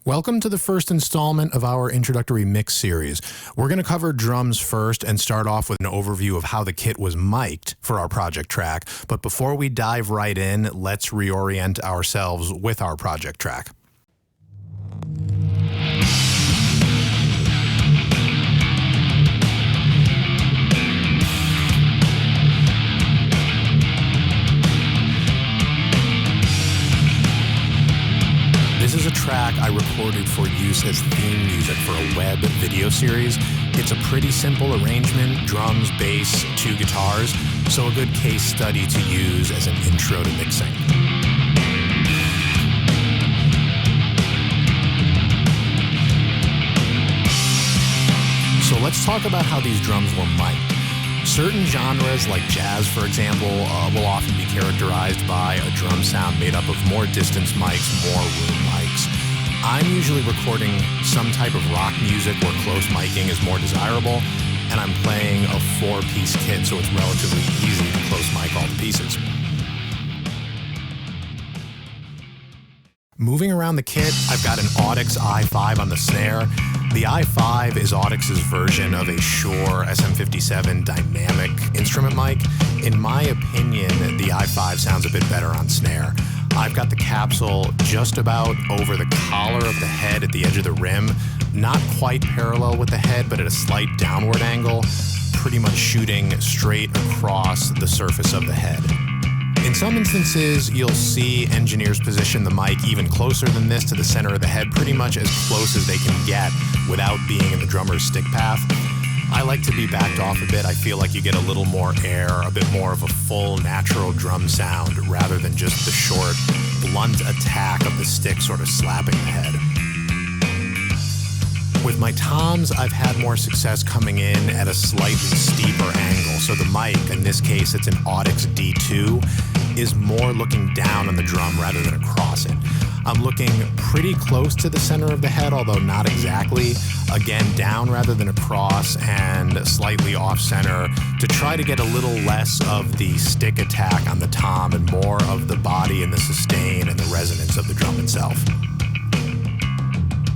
Welcome to the first installment of our introductory mix series. We're going to cover drums first and start off with an overview of how the kit was mic'd for our project track. But before we dive right in, let's reorient ourselves with our project track. This is a track I recorded for use as theme music for a web video series. It's a pretty simple arrangement, drums, bass, 2 guitars, so a good case study to use as an intro to mixing. So let's talk about how these drums were mic'd. Certain genres, like jazz, for example, will often be characterized by a drum sound made up of more distance mics, more room mics. I'm usually recording some type of rock music where close miking is more desirable, and I'm playing a 4-piece kit, so it's relatively easy to close mic all the pieces. Moving around the kit, I've got an Audix i5 on the snare. The i5 is Audix's version of a Shure SM57 dynamic instrument mic. In my opinion, the i5 sounds a bit better on snare. I've got the capsule just about over the collar of the head at the edge of the rim, not quite parallel with the head, but at a slight downward angle, pretty much shooting straight across the surface of the head. In some instances, you'll see engineers position the mic even closer than this to the center of the head, pretty much as close as they can get without being in the drummer's stick path. I like to be backed off a bit. I feel like you get a little more air, a bit more of a full, natural drum sound, rather than just the short, blunt attack of the stick sort of slapping the head. With my toms, I've had more success coming in at a slightly steeper angle. So the mic, in this case it's an Audix D2, is more looking down on the drum rather than across it. I'm looking pretty close to the center of the head, although not exactly. Again, down rather than across and slightly off center to try to get a little less of the stick attack on the tom and more of the body and the sustain and the resonance of the drum itself.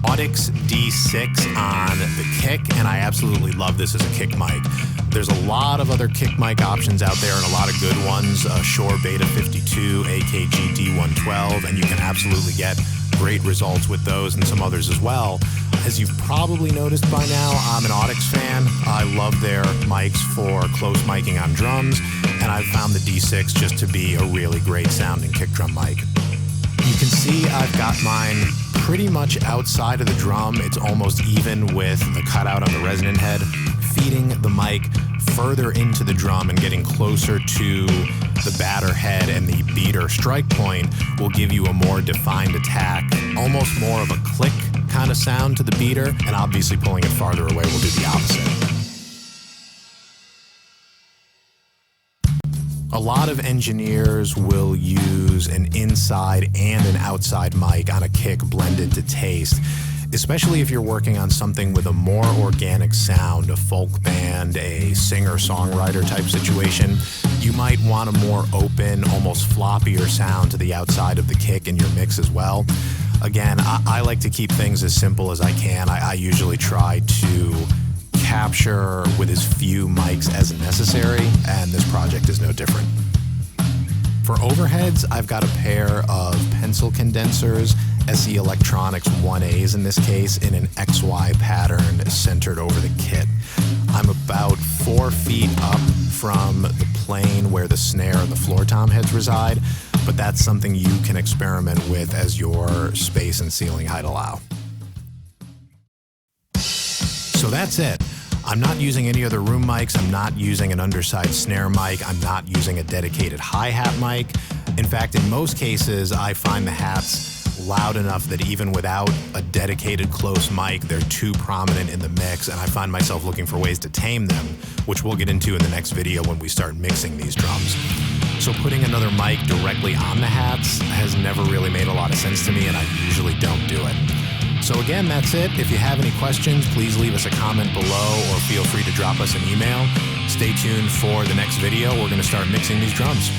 Audix D6 on the kick, and I absolutely love this as a kick mic. There's a lot of other kick mic options out there and a lot of good ones, Shure Beta 52, AKG D112, and you can absolutely get great results with those and some others as well. As you've probably noticed by now, I'm an Audix fan. I love their mics for close miking on drums, and I've found the D6 just to be a really great sounding kick drum mic. You can see I've got mine pretty much outside of the drum. It's almost even with the cutout on the resonant head. Feeding the mic further into the drum and getting closer to the batter head and the beater strike point will give you a more defined attack, almost more of a click kind of sound to the beater, and obviously pulling it farther away will do the opposite. A lot of engineers will use an inside and an outside mic on a kick blended to taste, especially if you're working on something with a more organic sound, a folk band, a singer-songwriter type situation. You might want a more open, almost floppier sound to the outside of the kick in your mix as well. Again, I like to keep things as simple as I can. I usually try to capture with as few mics as necessary, and this project is no different. For overheads, I've got a pair of pencil condensers, SE Electronics 1As in this case, in an XY pattern centered over the kit. I'm about 4 feet up from the plane where the snare and the floor tom heads reside, but that's something you can experiment with as your space and ceiling height allow. So that's it. I'm not using any other room mics. I'm not using an underside snare mic. I'm not using a dedicated hi-hat mic. In fact, in most cases, I find the hats loud enough that even without a dedicated close mic, they're too prominent in the mix, and I find myself looking for ways to tame them, which we'll get into in the next video when we start mixing these drums. So putting another mic directly on the hats has never really made a lot of sense to me, and I usually don't do it. So again, that's it. If you have any questions, please leave us a comment below or feel free to drop us an email. Stay tuned for the next video. We're going to start mixing these drums.